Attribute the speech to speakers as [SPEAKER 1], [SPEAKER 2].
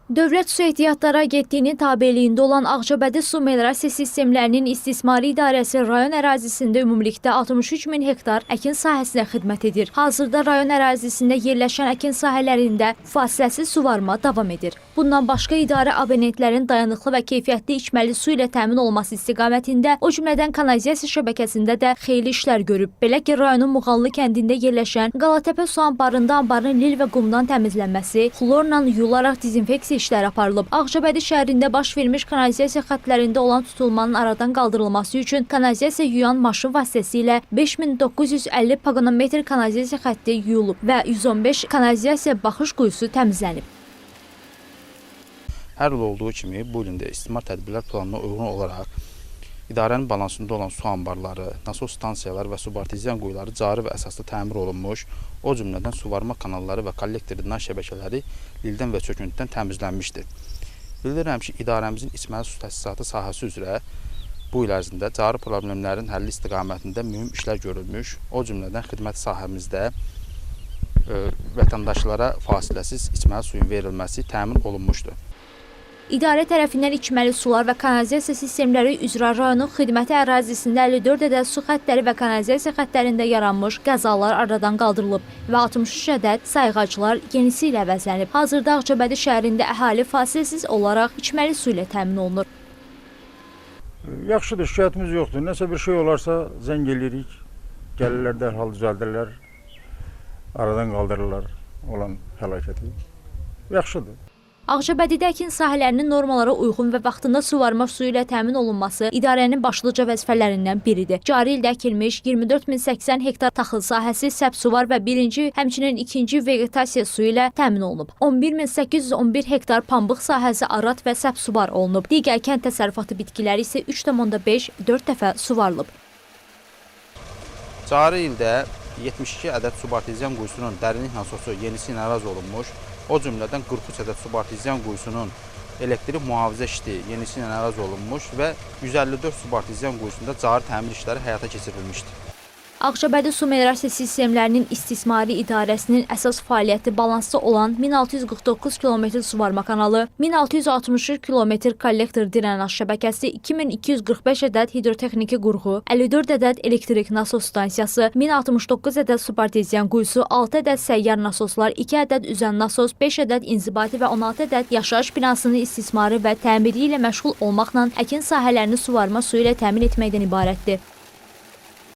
[SPEAKER 1] Dövlət Su Ehtiyatları Agentliyinin tabeliyində olan Ağcabədi Su Meliorasiya Sistemlərinin İstismarı İdarəsi rayon ərazisində ümumilikdə 63 min hektar əkin sahəsinə xidmət edir. Hazırda rayon ərazisində yerləşən əkin sahələrində fasiləsiz suvarma davam edir. Bundan başqa idarə abonentlərin dayanıqlı və keyfiyyətli içməli su ilə təmin olması istiqamətində, o cümlədən kanalizasiya şəbəkəsində də xeyli işlər görüb. Belə ki, rayonun Muğanlı kəndində yerləşən Qalatəpə su anbarında anbarın lil və qumdan təmizlənməsi, xlorla yuyularaq dezinfeksiya işlər aparılıb. Ağcabədi şəhərində baş vermiş kanalizasiya xəttlərində olan tutulmanın aradan qaldırılması üçün kanalizasiya yuyan maşın vasitəsilə 5950 paqonometr kanalizasiya xətti yuyulub və 115 kanalizasiya baxış quyusu təmizlənib.
[SPEAKER 2] Hər il olduğu kimi bu ilin də istismar tədbirlər planına uyğun olaraq idarənin balansında olan su anbarları, nasos stansiyaları və subarteziyan quyuları cari və əsaslı təmir olunmuş, o cümlədən suvarma kanalları və kollektor drenaj şəbəkələri lildən və çöküntüdən təmizlənmişdir. Bildirirəm ki, idarəmizin içməli su təsisatı sahəsi üzrə bu il ərzində cari problemlərin həlli istiqamətində mühüm işlər görülmüş, o cümlədən xidmət sahəmizdə vətəndaşlara fasiləsiz içməli suyun verilməsi təmin olunmuşdur.
[SPEAKER 1] İdarə tərəfindən içməli sular və kanalizasiya sistemləri üzrə rayonun xidməti ərazisində 54 ədəd su xəttləri və kanalizasiya xəttlərində yaranmış qəzalar aradan qaldırılıb və 63 ədəd sayğaclar yenisi ilə əvəzlənib. Hazırda Ağcabədi şəhərində əhali fasiləsiz olaraq içməli su ilə təmin olunur.
[SPEAKER 3] Yaxşıdır, şikayətimiz yoxdur. Nəsə bir şey olarsa zəng edirik, gəlirlər, dərhal düzəldirlər, aradan qaldırırlar olan fəlakəti. Yaxşıdır.
[SPEAKER 1] Ağcabədidə əkin sahələrinin normalara uyğun və vaxtında suvarma suyu ilə təmin olunması idarənin başlıca vəzifələrindən biridir. Cari ildə əkilmiş 24080 hektar taxıl sahəsi səbsuvar və həmçinin ikinci vegetasiya suyu ilə təmin olunub. 11811 hektar pambıq sahəsi arat və səbsuvar olunub. Digər kənd təsərrüfatı bitkiləri isə 3,5-4 dəfə suvarılıb.
[SPEAKER 2] Cari ildə 72 ədəd subarteziyan quyusunun dərinlik nasosu yenisi ilə əvəz olunmuş, o cümlədən 43 ədəd subarteziyan quyusunun elektrik mühafizə işi yenisi ilə əvəz olunmuş və 154 subarteziyan quyusunda cari təmir işləri həyata keçirilmişdir.
[SPEAKER 1] Ağcabədi Su Meliorasiya Sistemlərinin İstismarı İdarəsinin əsas fəaliyyəti balansda olan 1649 km suvarma kanalı, 1663 km kollektor drenaj şəbəkəsi, 2245 ədəd hidrotexniki qurğu, 54 ədəd elektrik nasos stansiyası, 1069 ədəd subarteziyan quyusu, 6 ədəd səyyar nasoslar, 2 ədəd üzən nasos, 5 ədəd inzibati və 16 ədəd yaşayış binasının istismarı və təmiri ilə məşğul olmaqla əkin sahələrini suvarma suyu ilə təmin etməkdən ibarətdir.